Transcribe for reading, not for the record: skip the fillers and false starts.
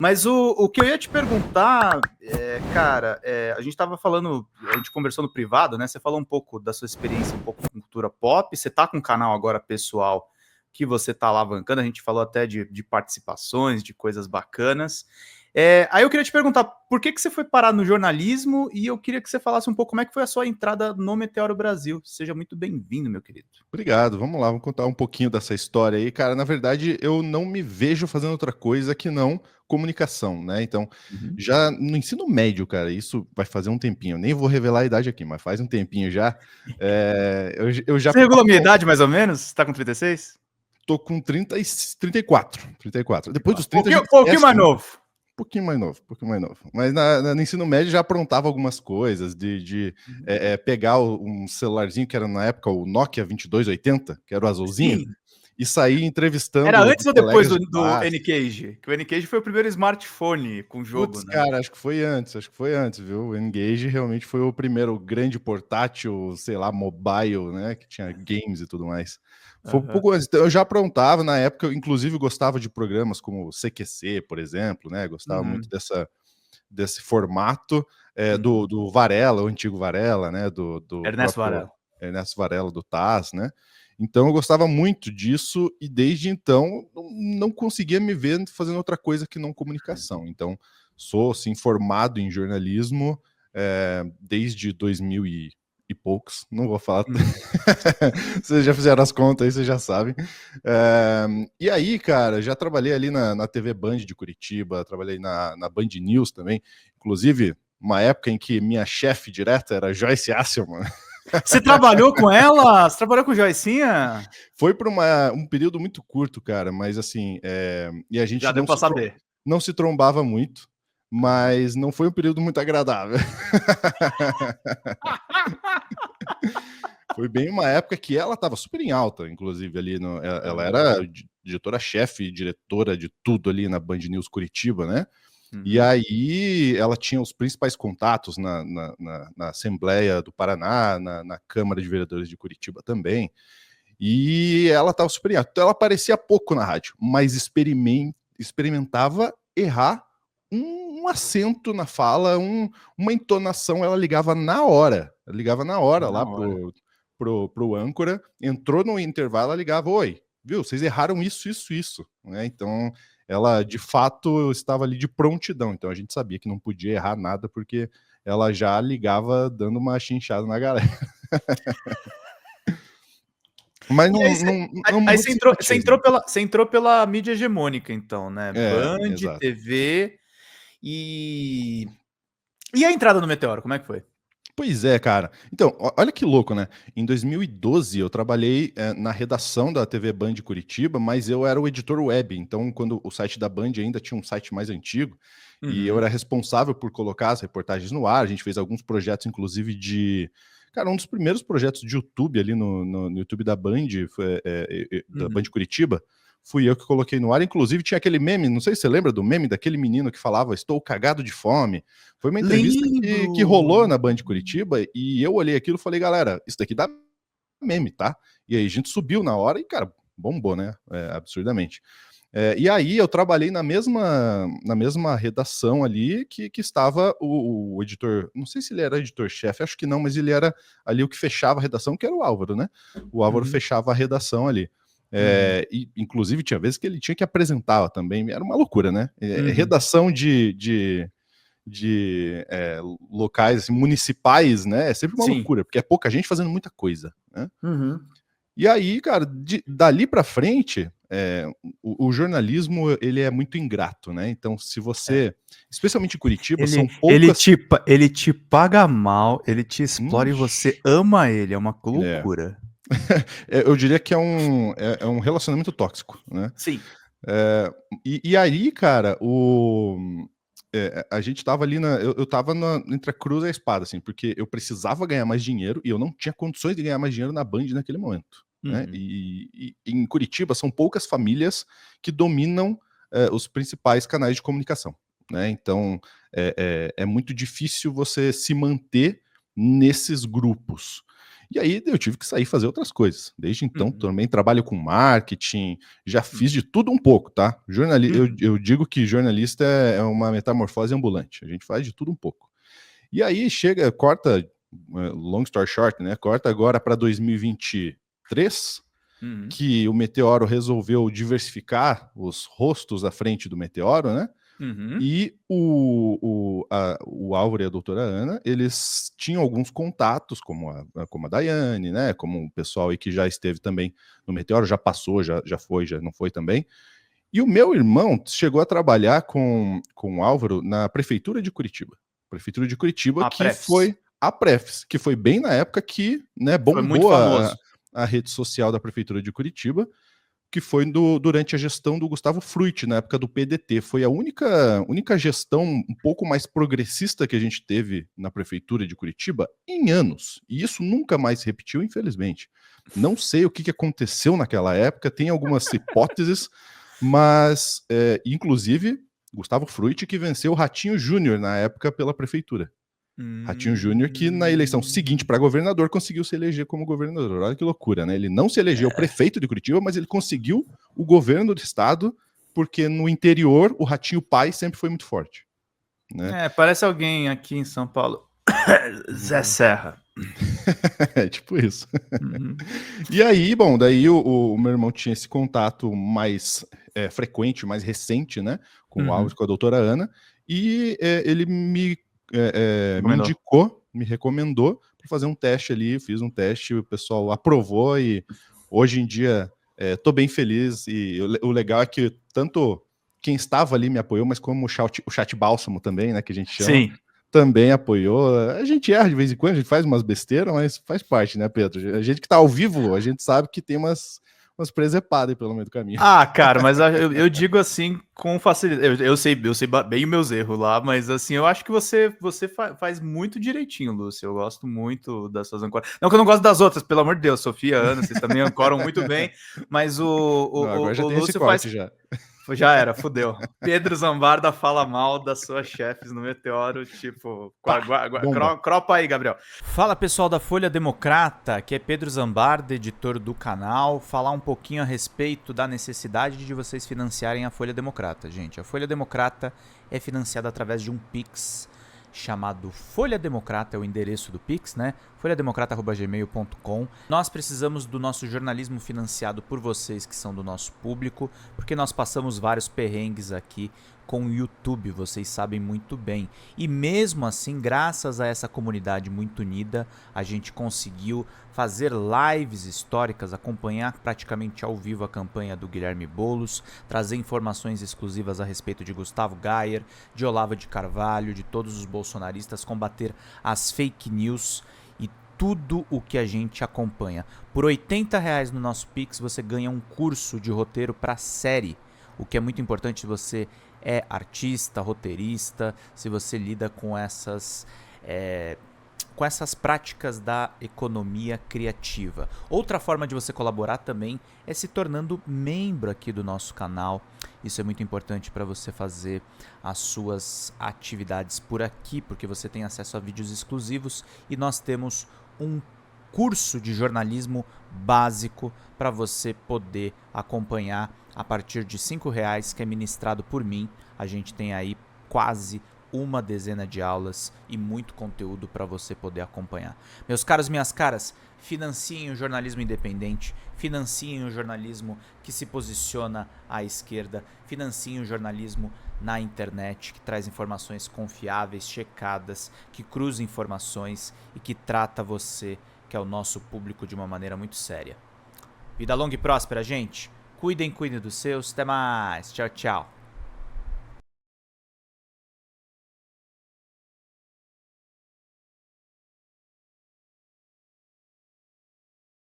Mas o que eu ia te perguntar, cara, a gente tava falando, a gente conversou no privado, né? Você falou um pouco da sua experiência, um pouco com cultura pop. Você tá com um canal agora pessoal que você tá alavancando. A gente falou até de participações, de coisas bacanas. Aí eu queria te perguntar, por que você foi parar no jornalismo? E eu queria que você falasse um pouco como é que foi a sua entrada no Meteoro Brasil. Seja muito bem-vindo, meu querido. Obrigado, vamos lá, vamos contar um pouquinho dessa história aí. Cara, na verdade, eu não me vejo fazendo outra coisa que não comunicação, né? Então, Uhum. já no ensino médio, cara, isso vai fazer um tempinho. Eu nem vou revelar a idade aqui, mas faz um tempinho já. Eu já Você regula a minha idade, mais ou menos? Você tá com 36? tô com 34. Depois dos 30 a gente Pouquinho esquece, mais né? novo. Pouquinho mais novo, pouquinho mais novo. Mas no ensino médio já aprontava algumas coisas, de pegar um celularzinho que era na época o Nokia 2280, que era o azulzinho, Sim. e sair Era entrevistando antes ou depois colegas do, de do classe. N-Cage? Que o N-Cage foi o primeiro smartphone com jogo, Putz, né? cara, acho que foi antes, viu? O Engage realmente foi o primeiro grande portátil, sei lá, mobile, né? Que tinha games e tudo mais. Foi um Aham. pouco antes. Então, eu já aprontava na época, eu, inclusive gostava de programas como o CQC, por exemplo, né? Gostava muito Uhum. desse formato Uhum. do Varela, o antigo Varela, né? Do Ernesto próprio Varela. Ernesto Varela do TAS, né? Então eu gostava muito disso e desde então não conseguia me ver fazendo outra coisa que não comunicação. Então sou assim formado em jornalismo desde 2000 e poucos, não vou falar. Uhum. Vocês já fizeram as contas aí, vocês já sabem. E aí, cara, já trabalhei ali na TV Band de Curitiba, trabalhei na Band News também, inclusive uma época em que minha chefe direta era Joyce Asselman. Você trabalhou com ela? Você trabalhou com Joicinha? Foi por um período muito curto, cara, mas assim, e a Já gente deu pra saber. não se trombava muito, Aham. mas não foi um período muito agradável. Foi bem uma época que ela estava super em alta, inclusive ali ela Aham. era editora-chefe, diretora de tudo ali na Band News Curitiba, né? E Uhum. aí ela tinha os principais contatos na Assembleia do Paraná, na Câmara de Vereadores de Curitiba também. E ela estava super em alta. Então ela aparecia pouco na rádio, mas experimentava errar um acento na fala, uma entonação, ela ligava na hora. Ela ligava na hora Na lá hora. pro âncora, entrou no intervalo, ela ligava, oi, viu, vocês erraram isso, né? Então, ela de fato estava ali de prontidão, então a gente sabia que não podia errar nada, porque ela já ligava dando uma chinchada na galera. Mas E não, aí você, não, não aí muito simpatia. você entrou pela mídia hegemônica, então, né? Band, Exato. TV e. E a entrada no Meteoro, como é que foi? Pois é, cara. Então, olha que louco, né? Em 2012 eu trabalhei na redação da TV Band Curitiba, mas eu era o editor web. Então, quando o site da Band ainda tinha um site mais antigo, e eu Uhum. era responsável por colocar as reportagens no ar. A gente fez alguns projetos, inclusive, Cara, um dos primeiros projetos de YouTube ali no YouTube da Band, da Band Uhum. Curitiba, fui eu que coloquei no ar. Inclusive, tinha aquele meme, não sei se você lembra do meme daquele menino que falava: Estou cagado de fome. Foi uma entrevista que rolou Lembro. na Band Curitiba e eu olhei aquilo e falei, galera, isso daqui dá meme, tá? E aí a gente subiu na hora e, cara, bombou, né? Absurdamente. E aí eu trabalhei na mesma redação ali que estava o editor, não sei se ele era editor-chefe, acho que não, mas ele era ali o que fechava a redação, que era o Álvaro, né? O Álvaro Uhum. fechava a redação ali. Uhum. E, inclusive, tinha vezes que ele tinha que apresentar também, era uma loucura, né? Uhum. Redação de locais assim, municipais, né? É sempre uma Sim. loucura, porque é pouca gente fazendo muita coisa, né? Uhum. E aí, cara, dali para frente, o jornalismo ele é muito ingrato, né? Então, se É. você, especialmente em Curitiba, Ele, são poucas. ele te paga mal, ele te explora e você Ixi, ama ele. É uma é. loucura. Eu diria que é um relacionamento tóxico, né? Sim. É, e aí, cara, a gente tava ali eu tava entre a cruz e a espada, assim, porque eu precisava ganhar mais dinheiro e eu não tinha condições de ganhar mais dinheiro na Band naquele momento, né? Uhum. E em Curitiba são poucas famílias que dominam os principais canais de comunicação, né? Então é muito difícil você se manter nesses grupos. E aí eu tive que sair fazer outras coisas. Desde então, também trabalho com marketing, já fiz de tudo um pouco, tá? Eu digo que jornalista é uma metamorfose ambulante. A gente faz de tudo um pouco. E aí corta, long story short, né? Corta agora para 2023, que o Meteoro resolveu diversificar os rostos à frente do Meteoro, né? E o Álvaro e a doutora Ana, eles tinham alguns contatos, como a Daiane, né? Como o pessoal aí que já esteve também no Meteoro, já passou, já foi, já não foi também. E o meu irmão chegou a trabalhar com o Álvaro na Prefeitura de Curitiba. Prefeitura de Curitiba, que foi a Prefis, que foi bem na época que, né, bombou a rede social da Prefeitura de Curitiba, que foi durante a gestão do Gustavo Fruit, na época do PDT. Foi a única gestão um pouco mais progressista que a gente teve na Prefeitura de Curitiba em anos. E isso nunca mais se repetiu, infelizmente. Não sei o que aconteceu naquela época, tem algumas hipóteses, mas, inclusive, Gustavo Fruit que venceu o Ratinho Júnior na época pela Prefeitura. Ratinho Júnior, que na eleição seguinte para governador conseguiu se eleger como governador. Olha que loucura, né? Ele não se elegeu prefeito de Curitiba, mas ele conseguiu o governo do estado, porque no interior o Ratinho pai sempre foi muito forte. Né? Parece alguém aqui em São Paulo. Zé Serra. É tipo isso. E aí, bom, daí o meu irmão tinha esse contato mais frequente, mais recente, né? Com o Álvaro, com a doutora Ana, e ele me indicou, me recomendou para fazer um teste ali, fiz um teste, o pessoal aprovou e hoje em dia tô bem feliz e o legal é que tanto quem estava ali me apoiou, mas como o chat bálsamo também, né, que a gente chama, sim, também apoiou. A gente erra de vez em quando, a gente faz umas besteiras, mas faz parte, né, Pedro? A gente que tá ao vivo, a gente sabe que tem umas presepadas aí pelo meio do caminho. Cara, mas eu digo assim com facilidade. Eu sei bem os meus erros lá, mas assim, eu acho que você faz muito direitinho, Lúcio. Eu gosto muito das suas ancoras. Não que eu não gosto das outras, pelo amor de Deus, Sofia, Ana, vocês também ancoram muito bem, mas agora já o tem Lúcio esse corte já. Já era, fudeu. Pedro Zambarda fala mal das suas chefes no Meteoro, tipo... Cropa aí, Gabriel. Fala, pessoal da Folha Democrata, que é Pedro Zambarda, editor do canal. Falar um pouquinho a respeito da necessidade de vocês financiarem a Folha Democrata, gente. A Folha Democrata é financiada através de um Pix chamado Folha Democrata, é o endereço do Pix, né? folhademocrata@gmail.com. Nós precisamos do nosso jornalismo financiado por vocês que são do nosso público, porque nós passamos vários perrengues aqui com o YouTube, vocês sabem muito bem. E mesmo assim, graças a essa comunidade muito unida, a gente conseguiu fazer lives históricas, acompanhar praticamente ao vivo a campanha do Guilherme Boulos, trazer informações exclusivas a respeito de Gustavo Gayer, de Olavo de Carvalho, de todos os bolsonaristas, combater as fake news e tudo o que a gente acompanha. Por R$80 no nosso Pix, você ganha um curso de roteiro para série, o que é muito importante se você é artista, roteirista, se você lida com essas práticas da economia criativa. Outra forma de você colaborar também é se tornando membro aqui do nosso canal. Isso é muito importante para você fazer as suas atividades por aqui, porque você tem acesso a vídeos exclusivos e nós temos um curso de jornalismo básico para você poder acompanhar a partir de R$5, que é ministrado por mim. A gente tem aí quase uma dezena de aulas e muito conteúdo para você poder acompanhar. Meus caros, minhas caras, financiem o jornalismo independente, financiem o jornalismo que se posiciona à esquerda, financiem o jornalismo na internet, que traz informações confiáveis, checadas, que cruza informações e que trata você, que é o nosso público, de uma maneira muito séria. Vida longa e próspera, gente. Cuidem dos seus. Até mais. Tchau, tchau.